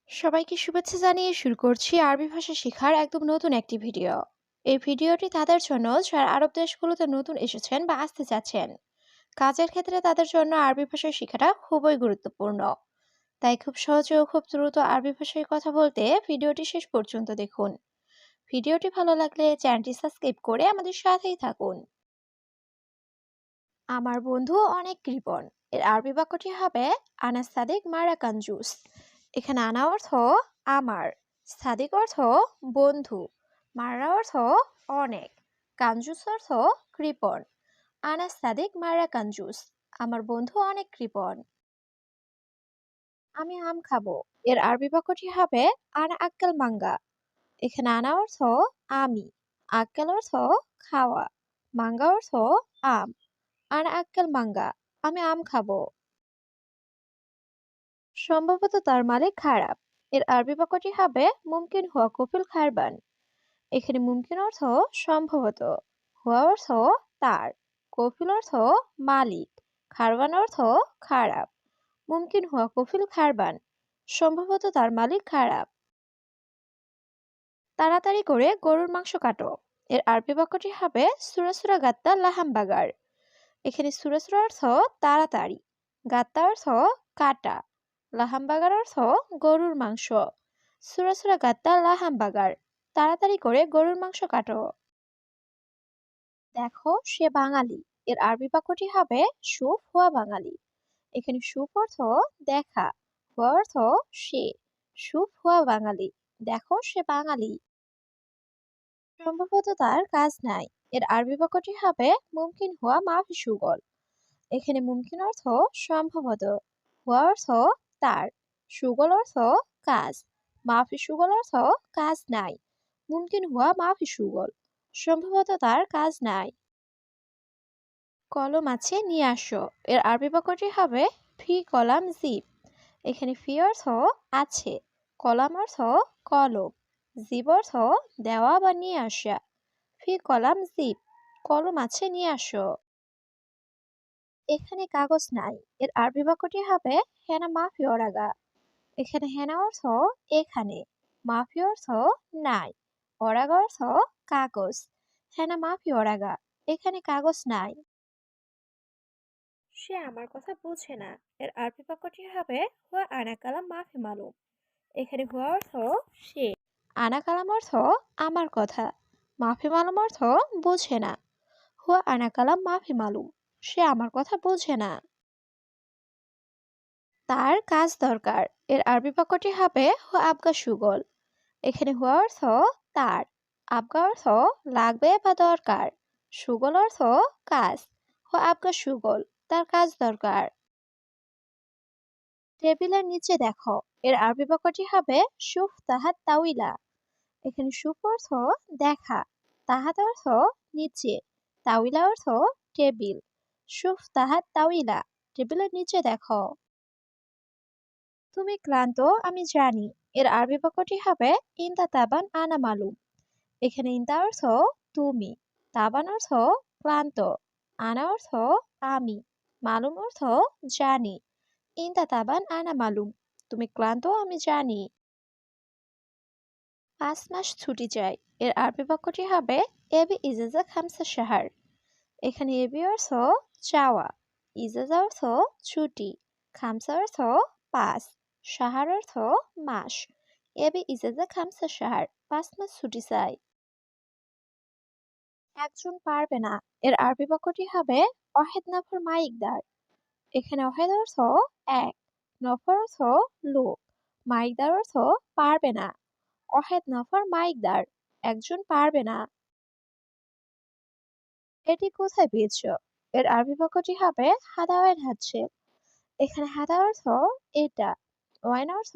সবাইকে শুভেচ্ছা জানিয়ে শুরু করছি আরবি ভাষা শেখার একদম নতুন একটি ভিডিও। এই ভিডিওটি তাদের জন্য যারা আরব দেশগুলোতে নতুন এসেছেন বা আসতে চাচ্ছেন। কাজের ক্ষেত্রে তাদের জন্য আরবি ভাষা শেখাটা খুবই গুরুত্বপূর্ণ। তাই খুব সহজে ও খুব দ্রুত আরবি ভাষায় কথা বলতে ভিডিওটি শেষ পর্যন্ত দেখুন। ভিডিওটি ভালো লাগলে চ্যানেলটি সাবস্ক্রাইব করে আমাদের সাথেই থাকুন। আমার বন্ধু অনেক কৃপণ। এর আরবি বাক্যটি হবে আনা সাদিক মারা কাঞ্জুস। এখানে আনা অর্থ আমার, সাদিক অর্থ বন্ধু, মারা অর্থ অনেক, কাঞ্জুস অর্থ কৃপণ। আনা সাদিক মারা কাঞ্জুস, আমার বন্ধু অনেক কৃপণ। আমি আম খাবো। এর আরবি বাক্যটি হবে আনা আক্কেল মাঙ্গা। এখানে আনা অর্থ আমি, আক্কেল অর্থ খাওয়া, মাঙ্গা অর্থ আম। আনা আক্কেল মাঙ্গা, আমি আম খাবো। সম্ভবত তার মালিক খারাপ। এর আরবি বাক্যটি হবে মুমকিন হুয়া কফিল খারবান। এখানে মুমকিন অর্থ সম্ভবত, হুয়া অর্থ তার, কফিল অর্থ মালিক, খারবান অর্থ খারাপ। মুমকিন হুয়া কফিল খারবান, সম্ভবত তার মালিক খারাপ। তাড়াতাড়ি করে গরুর মাংস কাটো। এর আরবি বাক্যটি হবে সুরাসুরা গাত্তা লাহাম বাগার। এখানে সুরাসুরা অর্থ তাড়াতাড়ি, গাত্তা অর্থ কাটা, লাহামবাগার অর্থ গরুর মাংস। সুরাসুরা গাত্তা লাহামবাগার, তাড়াতাড়ি করে গরুর মাংস কাটো। দেখো সে বাঙালি। এর আরবি বাক্যটি হবে সুফ হুয়া বাঙালি। এখানে সুফ অর্থ দেখা, হুয়া অর্থ সে, সুফ হুয়া বাঙালি, দেখো সে বাঙালি। সম্ভবত তার কাজ নাই। এর আরবি বাক্যটি হবে মুমকিন হুয়া মাফি সুগল। এখানে মুমকিন অর্থ সম্ভবত, হুয়া অর্থ তার, সুগল অর্থ কাজ, মাফি সুগল অর্থ কাজ নাই। মুমকিন হুয়া মাফি সুগল, সম্ভবত তার কাজ নাই। কলম আছে নিয়ে আসো। এর আরবি বাক্যটি হবে ফি কলাম জিব। এখানে ফি অর্থ আছে, কলাম অর্থ কলম, জিব অর্থ দেওয়া বা নিয়ে আসা। ফি কলাম জিব, কলম আছে নিয়ে আসো। এখানে কাগজ নাই। এর আরবি বাক্যটি হবে হেনা মাফি ওরাগা। এখানে হেনা অর্থ এখানে, মাফি অর্থ নাই, ওরাগা অর্থ কাগজ। হেনা মাফি ওরাগা, এখানে কাগজ নাই। সে আমার কথা বুঝে না। এর আরবি বাক্যটি হবে হুয়া আনা কালাম মাফি মালুম। এখানে হুয়া অর্থ সে, আনা কালাম অর্থ আমার কথা, মাফি মালুম অর্থ বুঝে না। হুয়া আনা কালাম মাফি মালুম, সে আমার কথা বুঝে না। তার কাজ দরকার। এর আরবি বাক্যটি হবে হুয়া আবগা সুগল। এখানে হুয়া অর্থ তার, আবগা অর্থ লাগবে বা দরকার, সুগল অর্থ কাজ। হুয়া আবগা সুগল, তার কাজ দরকার। টেবিলের নিচে দেখো। এর আরবি বাক্যটি হবে সুফ তাহাত তাউইলা। এখানে সুফ অর্থ দেখা, তাহাত অর্থ নিচে, তাউইলা অর্থ টেবিল। সুফ তাহাত তাউইলা, টেবিলের নিচে দেখো। তুমি ক্লান্ত আমি জানি। এর আরবি বাক্যটি হবে ইনতা তাবান আনা মালুম। এখানে ইনতা অর্থ তুমি, তাবান অর্থ ক্লান্ত, আনা অর্থ আমি, মালুম অর্থ জানি। ইনতা তাবান আনা মালুম, তুমি ক্লান্ত আমি জানি। 5 মাস ছুটি চাই। এর আরবি বাক্যটি হবে এবি ইজাজা খামসা শাহার। এখানে এবি অর্থ চাওয়া, ইজাজা অর্থ ছুটি, খামসা অর্থ 5, শাহার অর্থ মাস। এবি ইজাজা খামসা শাহার, 5 মাস ছুটি চাই। একজন পারবে না। এর আরবি বাক্যটি হবে অহেদ নফর মাইকদার। এখানে অহেদ অর্থ এক, নফর অর্থ লোক, মাইকদার অর্থ পারবে না। অহেদ নফর মাইকদার, একজন পারবে না। এটি কোথায় পেয়েছো? এর আরবি বাক্যটি হবে হাদাওয়াইন হাচ্ছে। এখানে হাদা অর্থ এটা, ওয়াইন অর্থ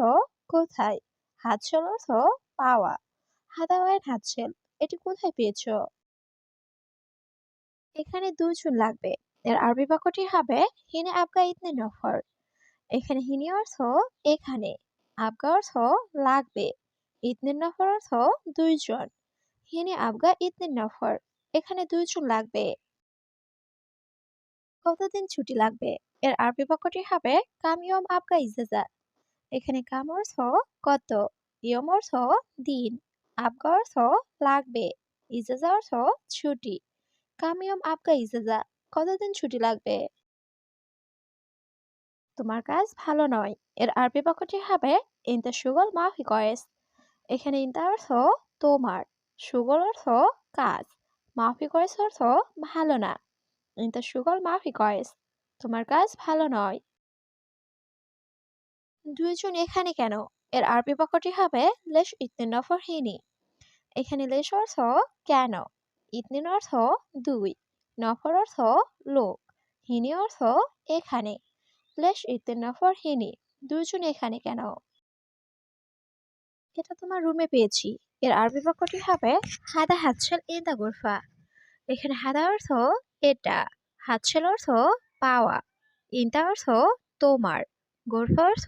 কোথায়, হাতছল অর্থ পাওয়া। হাদাওয়াইন হাতছেল, এটি কোথায় পেয়েছো? এখানে 2 জন লাগবে। এর আরবি বাক্যটি হবে হিনে আবগা ইতনে নফর। এখানে হিনি অর্থ এখানে, আবগা অর্থ লাগবে, ইতনে নফর অর্থ 2 জন। হিনে আবগা ইতনে নফর, এখানে 2 জন লাগবে। কতদিন ছুটি লাগবে? এর আরবি বাক্যটি হবে কাম ইয়ম আবগা ইজাজা। এখানে কাম অর্থ কত, ইয়ম অর্থ দিন, আবগা অর্থ লাগবে, ইজাজা অর্থ ছুটি। কাম ইয়ম আবগা ইজাজা, কতদিন ছুটি লাগবে? তোমার কাজ ভালো নয়, এর আরবি বাক্যটি হবে ইনতা শুগল মাফি কয়েস। এখানে ইনতা অর্থ তোমার, শুগল অর্থ কাজ, মাফি কয়েস অর্থ ভালো না। ইনতা শুগল মাফি কয়েস, তোমার কাজ ভালো নয়। দুইজন এখানে কেন, এর আরবি বাক্যটি হবে লেশ ইতনে নফর হিনি। এখানে লেশ অর্থ কেন, ইতনিন অর্থ দুই, নফর অর্থ লোক, হিনি অর্থ এখানে। লেশ ইতনে নফর হিনি, দুইজন এখানে কেন? এটা তোমার রুমে পেয়েছি, এর আরবি বাক্যটি হবে হাদা হাতছেল ইনদা গুরফা। এখানে হাদা অর্থ এটা, হাতছেল অর্থ পাওয়া, ইনতা অর্থ তোমার, গুরফা অর্থ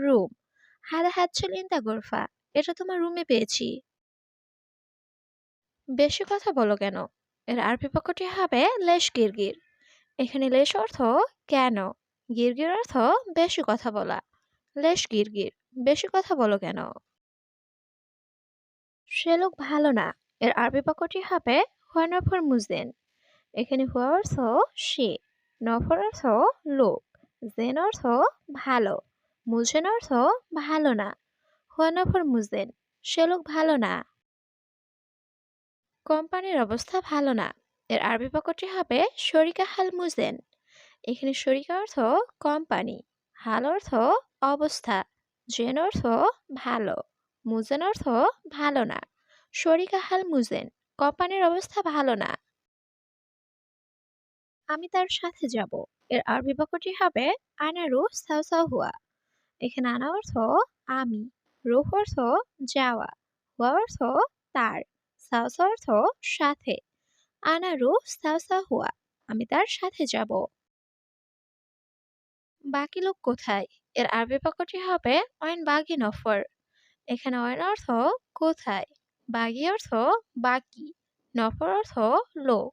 রুম। হাদা হাতছেল ইনদা গুরফা, এটা তোমার রুমে পেয়েছি। বেশি কথা বলো কেন, এর আরবি বাক্যটি হবে লেশ গিরগির। এখানে লেশ অর্থ কেন, গিরগির অর্থ বেশি কথা বলা। লেশ গিরগির, বেশি কথা বলো কেন? সে লোক ভালো না, এর আরবি বাক্যটি হবে হুয়া নফর মুজেন। এখানে হুয়া অর্থ সে, নফর অর্থ লোক, জেন অর্থ ভালো, মুজেন অর্থ ভালো না। হুয়া নফর মুজেন, সে লোক ভালো না। কোম্পানির অবস্থা ভালো না, এর আরবি বাক্যটি হবে শরিকা হাল মুজেন। এখানে শরিকা অর্থ কোম্পানি, হাল অর্থ অবস্থা, জেন অর্থ ভালো, মুজেন অর্থ ভালো না। শরিকা হাল মুজেন, কোম্পানির অবস্থা ভালো না। আমি তার সাথে যাব, এর আরবি বাক্যটি হবে আনা রুহ সাউসাউ হুয়া। এখানে আনা অর্থ আমি, রুহ অর্থ যাওয়া, হুয়া অর্থ তার, সাউসা অর্থ সাথে। আনা রুহ সাউসাউ হুয়া, আমি তার সাথে যাব। বাকি লোক কোথায়, এর আরবি বাক্যটি হবে অয়ন বাগি নফর। এখানে অয়ন অর্থ কোথায়, বাগি অর্থ বাকি, নফর অর্থ লোক।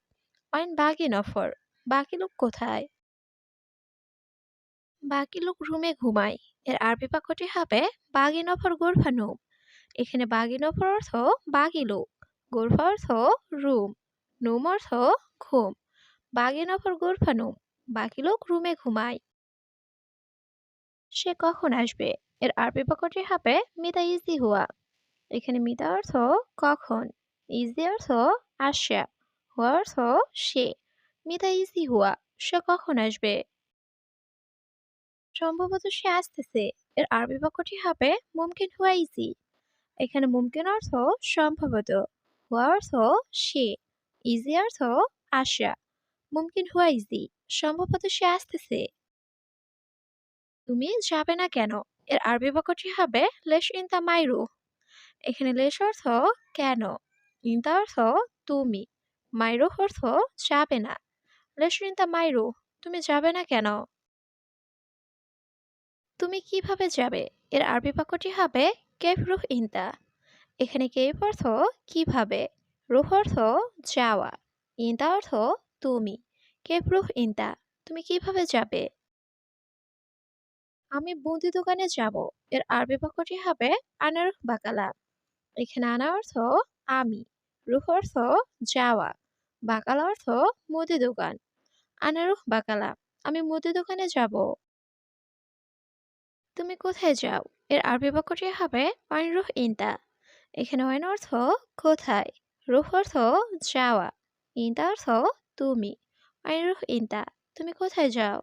অয়ন বাগি নফর, বাকি লোক কোথায়? বাকি লোক রুমে ঘুমায়, এর আরবি বাক্যটি হবে বাগি নফর গোরফা নুম। এখানে বাগি নফর অর্থ বাগি লোক, গোরফা অর্থ রুম, নুম অর্থ ঘুম। বাগি নফর গোরফা নুম, বাকি লোক রুমে ঘুমায়। সে কখন আসবে, এর আরবি বাক্যটি হবে মিতা ইজি হুয়া। এখানে মিতা অর্থ কখন, ইজি অর্থ আসা, হুয়া অর্থ সে। মিতা ইজি হুয়া, সে কখন আসবে? সম্ভবত সে আসতেছে, এর আরবি বাক্যটি হবে মুমকিন হুয়া ইজি। এখানে মুমকিন অর্থ সম্ভবত, হুয়া অর্থ সে, ইজি অর্থ আসা। মুমকিন হুয়া ইজি, সম্ভবত সে আসতেছে। তুমি যাবে না কেন, এর আরবি বাক্যটি হবে লেশ ইনতা মাইরু। এখানে লেশ অর্থ কেন, ইনতা অর্থ তুমি, মাইরু অর্থ যাবে না। লেশ ইনতা মাইরু, তুমি যাবে না কেন? তুমি কিভাবে যাবে, এর আরবি বাক্যটি হবে কেফ রুহ ইনতা। এখানে কেফ অর্থ কিভাবে, রুহ অর্থ যাওয়া, ইনতা অর্থ তুমি। কেফ রুহ ইনতা, তুমি কিভাবে যাবে? আমি মুদি দোকানে যাব, এর আরবি বাক্যটি হবে আনারুহ বাকালা। এখানে আনা অর্থ আমি, রুহ অর্থ যাওয়া, বাকালা অর্থ মুদি দোকান। আনারুহ বাকালা, আমি মুদি দোকানে যাব। তুমি কোথায় যাও, এর আরবি বাক্যটি হবে অয়নরুহ ইনতা। এখানে অয়ন অর্থ কোথায়, রুহ অর্থ যাওয়া, ইনতা অর্থ তুমি। অয়নরুহ ইনতা, তুমি কোথায় যাও?